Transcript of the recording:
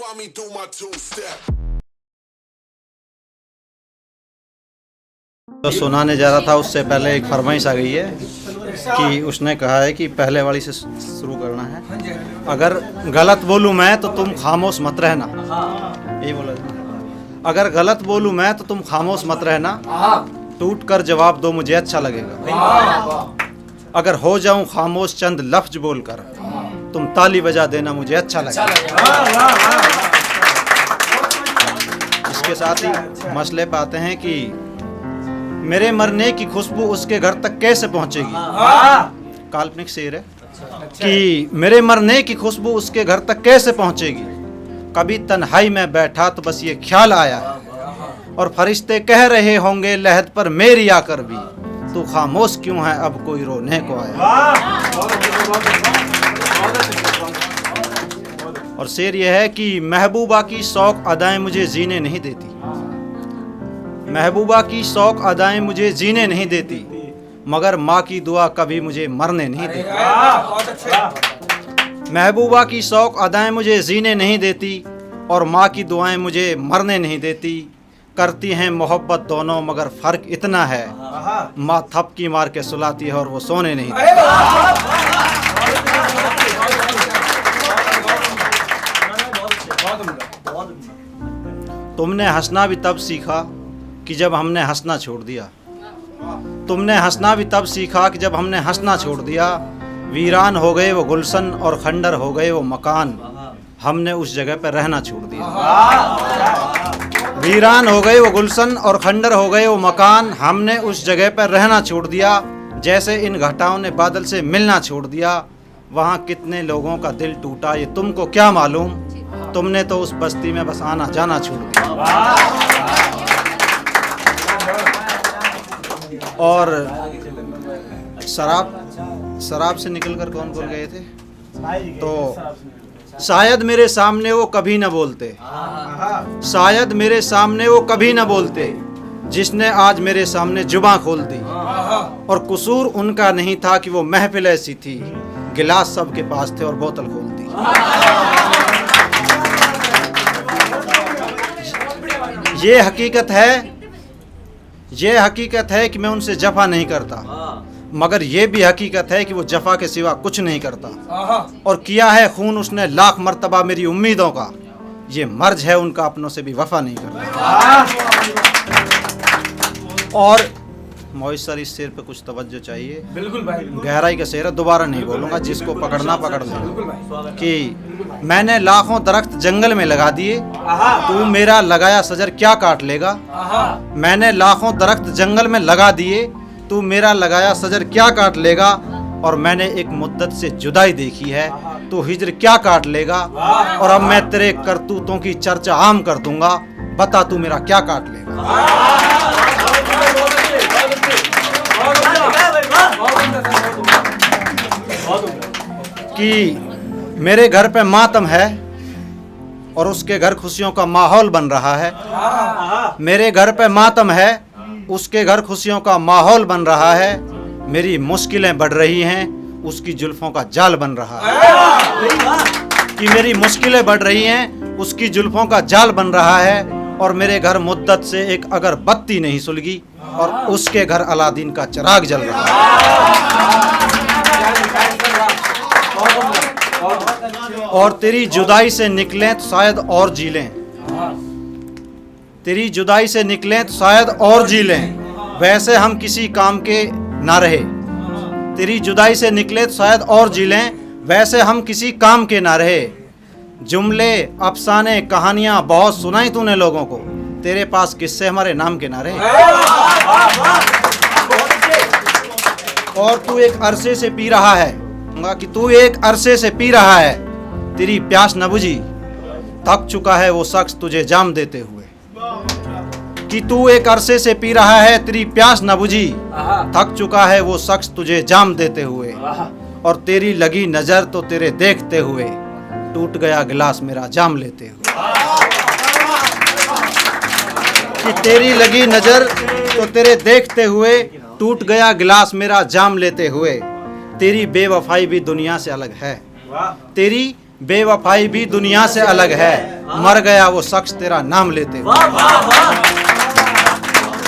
find me do my two-step. तो सुनाने जा रहा था, उससे पहले एक फरमाइश आ गई है कि उसने कहा है कि पहले वाली से शुरू करना है। अगर गलत बोलूँ मैं तो तुम खामोश मत रहना, यही बोला था। अगर गलत बोलूँ मैं तो तुम खामोश मत रहना, टूट कर जवाब दो मुझे अच्छा लगेगा। अगर हो जाऊं खामोश चंद लफ्ज बोलकर, तुम ताली बजा देना मुझे अच्छा लगेगा। इसके साथ ही मसले पे आते हैं कि मेरे मरने की खुशबू उसके घर तक कैसे पहुंचेगी। काल्पनिक शेर है कि मेरे मरने की खुशबू उसके घर तक कैसे पहुंचेगी। कभी तन्हाई में बैठा तो बस ये ख्याल आया, और फरिश्ते कह रहे होंगे लहद पर मेरी आकर भी, तू खामोश क्यों है अब कोई रोने को आया। और शेर यह है कि महबूबा की शौक अदाएं मुझे जीने नहीं देती, महबूबा की शौक अदाएं मुझे जीने नहीं देती, मगर माँ की दुआ कभी मुझे मरने नहीं देती। महबूबा की शौक अदाएं मुझे जीने नहीं देती, और माँ की दुआएं मुझे मरने नहीं देती। करती हैं मोहब्बत दोनों मगर फ़र्क इतना है, माँ थपकी मार के सुलाती है और वो सोने नहीं देती। तुमने हंसना भी तब सीखा कि जब हमने हंसना छोड़ दिया, तुमने हंसना भी तब सीखा कि जब हमने हंसना छोड़ दिया। वीरान हो गए वो गुलशन और खंडर हो गए वो मकान, हमने उस जगह पर रहना छोड़ दिया। वीरान हो गए वो गुलशन और खंडर हो गए वो मकान, हमने उस जगह पर रहना छोड़ दिया। जैसे इन घटाओं ने बादल से मिलना छोड़ दिया, वहाँ कितने लोगों का दिल टूटा ये तुमको क्या मालूम, तुमने तो उस बस्ती में बस आना जाना छोड़ दिया। और शराब से निकलकर कौन बोल गए थे, तो शायद मेरे सामने वो कभी न बोलते, शायद मेरे सामने वो कभी न बोलते, जिसने आज मेरे सामने जुबां खोल दी। और कसूर उनका नहीं था कि वो महफिल ऐसी थी, गिलास सबके पास थे और बोतल खोल दी। ये हकीकत है कि मैं उनसे जफा नहीं करता, मगर ये भी हकीकत है कि वो जफा के सिवा कुछ नहीं करता। और किया है खून उसने लाख मर्तबा मेरी उम्मीदों का, ये मर्ज है उनका अपनों से भी वफा नहीं करता। और मोहित सर इस शेर पे कुछ तवज्जो चाहिए। बिल्कुल भाई, गहराई का शेर है, दोबारा नहीं बोलूंगा, जिसको पकड़ना पकड़ लेगा। कि मैंने लाखों दरख्त जंगल में लगा दिए, तू मेरा लगाया सजर क्या काट लेगा। मैंने लाखों दरख्त जंगल में लगा दिए, तू मेरा लगाया सजर क्या काट लेगा। और मैंने एक मुद्दत से जुदाई देखी है, तू हिजर क्या काट लेगा। और अब मैं तेरे करतूतों की चर्चा आम कर दूंगा, बता तू मेरा क्या काट लेगा। कि मेरे घर पे मातम है और उसके घर खुशियों का माहौल बन रहा है। मेरे घर पे मातम है, उसके घर खुशियों का माहौल बन रहा है। मेरी मुश्किलें बढ़ रही हैं, उसकी जुल्फों का जाल बन रहा है। कि मेरी मुश्किलें बढ़ रही हैं, उसकी जुल्फों का जाल बन रहा है। और मेरे घर मुद्दत से एक अगर बत्ती नहीं सुलगी, और उसके घर अलादीन का चिराग जल रहा है। और तेरी जुदाई से निकलें तो शायद और जी लें, तेरी जुदाई से निकलें तो शायद और जी लें, वैसे हम किसी काम के ना रहे। तेरी जुदाई से निकले तो शायद और जी लें, वैसे हम किसी काम के ना रहे। जुमले अफसाने कहानियां बहुत सुनाई तूने लोगों को, तेरे पास किस्से हमारे नाम के ना रहे। और तू एक अरसे से पी रहा है, कि तू एक अरसे से पी रहा है, तेरी प्यास न बुझी, थक चुका है वो शख्स तुझे जाम देते हुए। कि तू एक अरसे से पी रहा है, तेरी प्यास न बुझी, थक चुका है वो शख्स तुझे जाम देते हुए। और तेरी लगी नजर तो तेरे देखते हुए, टूट गया गिलास मेरा जाम लेते हुए। कि तेरी लगी नजर तो तेरे देखते हुए, टूट गया गिलास मेरा जाम लेते हुए। तेरी बेवफाई भी दुनिया से अलग है, तेरी बेवफाई भी दुनिया से अलग है, मर गया वो शख्स तेरा नाम लेते। वाह वाह वाह।